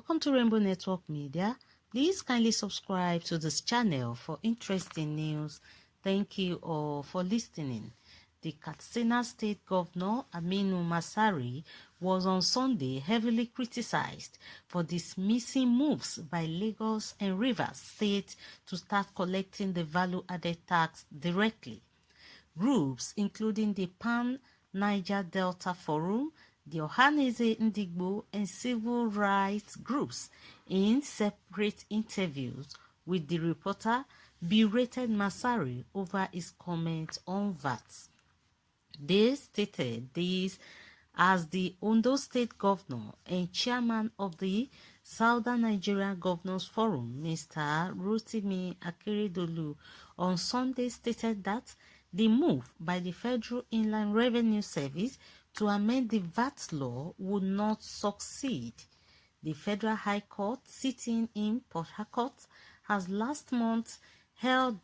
Welcome to Rainbow Network Media. Please kindly subscribe to this channel for interesting news. Thank you all for listening. The Katsina State Governor Aminu Masari was on Sunday heavily criticized for dismissing moves by Lagos and Rivers State to start collecting the value-added tax directly. Groups including the Pan-Niger Delta Forum, the Ohaneze Ndigbo, and civil rights groups, in separate interviews with the reporter, berated Masari over his comment on VAT. They stated this as the Ondo State Governor and Chairman of the Southern Nigerian Governors Forum, Mr. Rotimi Akeredolu, on Sunday stated that the move by the Federal Inland Revenue Service to amend the VAT law would not succeed. The Federal High Court, sitting in Port Harcourt, has last month held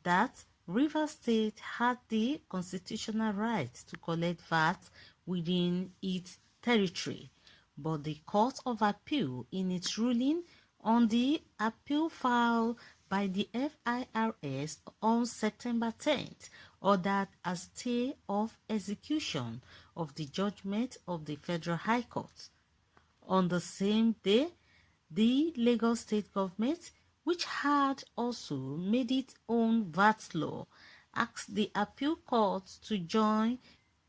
that Rivers State had the constitutional right to collect VAT within its territory, but the Court of Appeal, in its ruling on the appeal filed by the FIRS on September 10th, ordered a stay of execution of the judgment of the Federal High Court. On the same day, the Lagos State Government, which had also made its own VAT law, asked the appeal court to join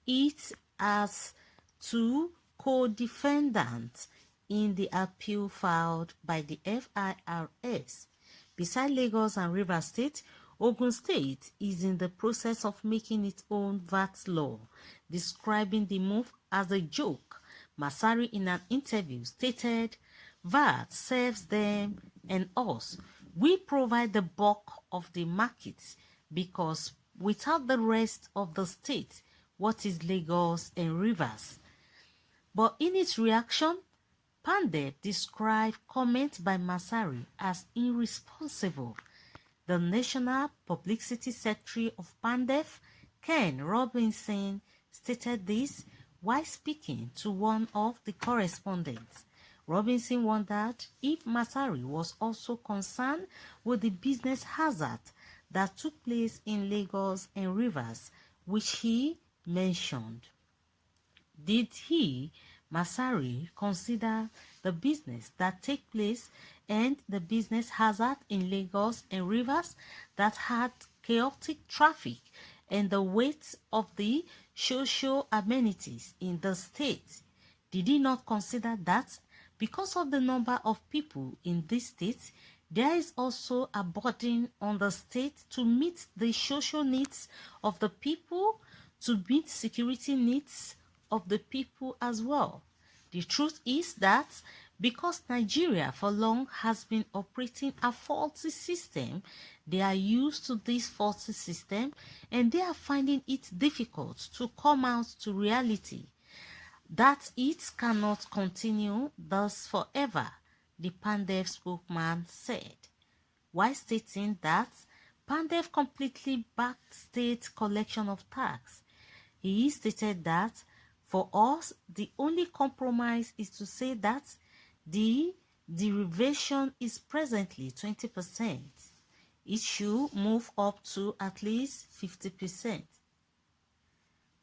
it as two co-defendants in the appeal filed by the FIRS. Besides Lagos and Rivers State, Ogun State is in the process of making its own VAT law, describing the move as a joke. Masari, in an interview, stated, "VAT serves them and us. We provide the bulk of the markets because without the rest of the state, what is Lagos and Rivers?" But in its reaction, Pandef described comments by Masari as irresponsible. The National Publicity Secretary of Pandef, Ken Robinson, stated this while speaking to one of the correspondents. Robinson wondered if Masari was also concerned with the business hazard that took place in Lagos and Rivers, which he mentioned. Did he, Masari, consider the business that take place and the business hazard in Lagos and Rivers that had chaotic traffic and the weight of the social amenities in the state? Did he not consider that because of the number of people in this state, there is also a burden on the state to meet the social needs of the people, to meet security needs of the people as well? The truth is that because Nigeria for long has been operating a faulty system, they are used to this faulty system and they are finding it difficult to come out to reality that it cannot continue thus forever, the Pandef spokesman said, while stating that Pandef completely backed state collection of tax. He stated that for us, the only compromise is to say that the derivation is presently 20%. It should move up to at least 50%.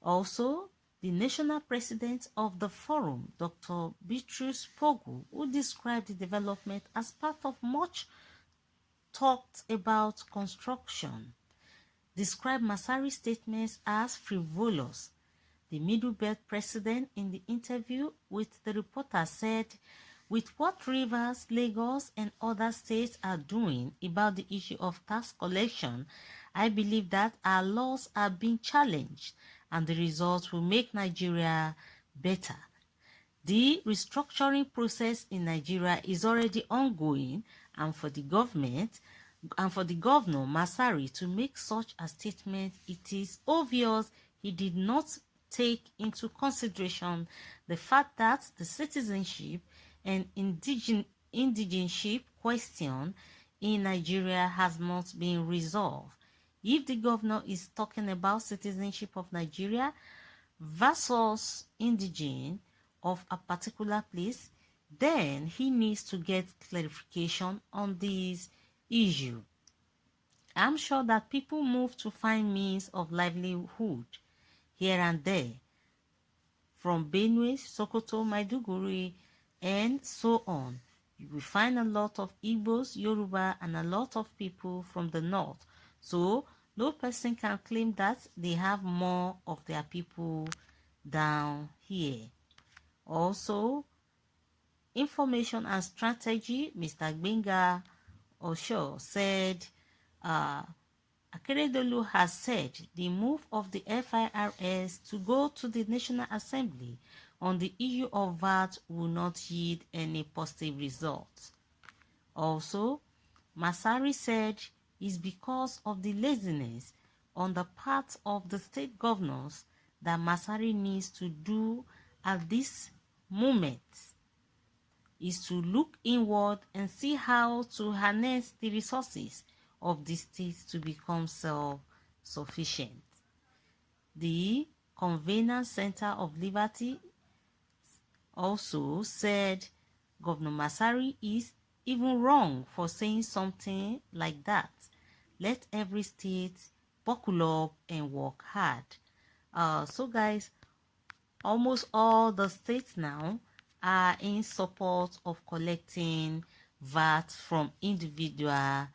Also, the national president of the forum, Dr. Beatrice Pogu, who described the development as part of much talked about construction, described Masari's statements as frivolous. The Middle Belt president, in the interview with the reporter, said, "With what Rivers, Lagos, and other states are doing about the issue of tax collection, I believe that our laws are being challenged and the results will make Nigeria better. The restructuring process in Nigeria is already ongoing, and for the government and for the governor Masari to make such a statement, it is obvious he did not take into consideration the fact that the citizenship and indigenship question in Nigeria has not been resolved. If the governor is talking about citizenship of Nigeria versus indigene of a particular place, then he needs to get clarification on this issue. I'm sure that people move to find means of livelihood here and there, from Benue, Sokoto, Maiduguri, and so on. You will find a lot of Igbos, Yoruba, and a lot of people from the north. So no person can claim that they have more of their people down here. Also, information and strategy, Mr. Gbenga Osho said, Akeredolu has said the move of the FIRS to go to the National Assembly on the issue of VAT will not yield any positive results. Also, Masari said it's because of the laziness on the part of the state governors that Masari needs to do at this moment is to look inward and see how to harness the resources of the state to become self-sufficient. The Convener Center of Liberty also said Governor Masari is even wrong for saying something like that. Let every state buckle up and work hard. So guys, almost all the states now are in support of collecting VAT from individual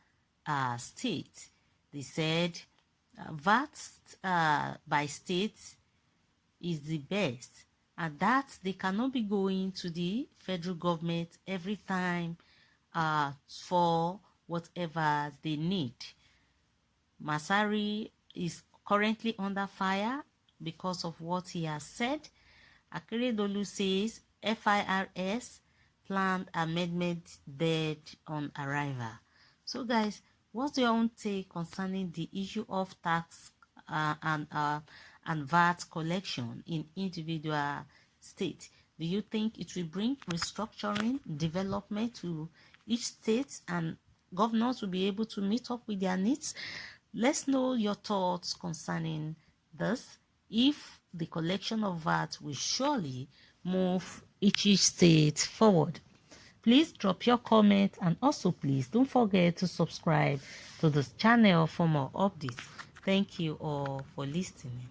states. They said VAT by states is the best, and that they cannot be going to the federal government every time for whatever they need. Masari is currently under fire because of what he has said. Akeredolu says FIRS planned amendment dead on arrival. So guys, what's your own take concerning the issue of tax and VAT collection in individual states? Do you think it will bring restructuring, development to each state, and governors will be able to meet up with their needs? Let's know your thoughts concerning this. If the collection of VAT will surely move each state forward. Please drop your comment, and also please don't forget to subscribe to this channel for more updates. Thank you all for listening.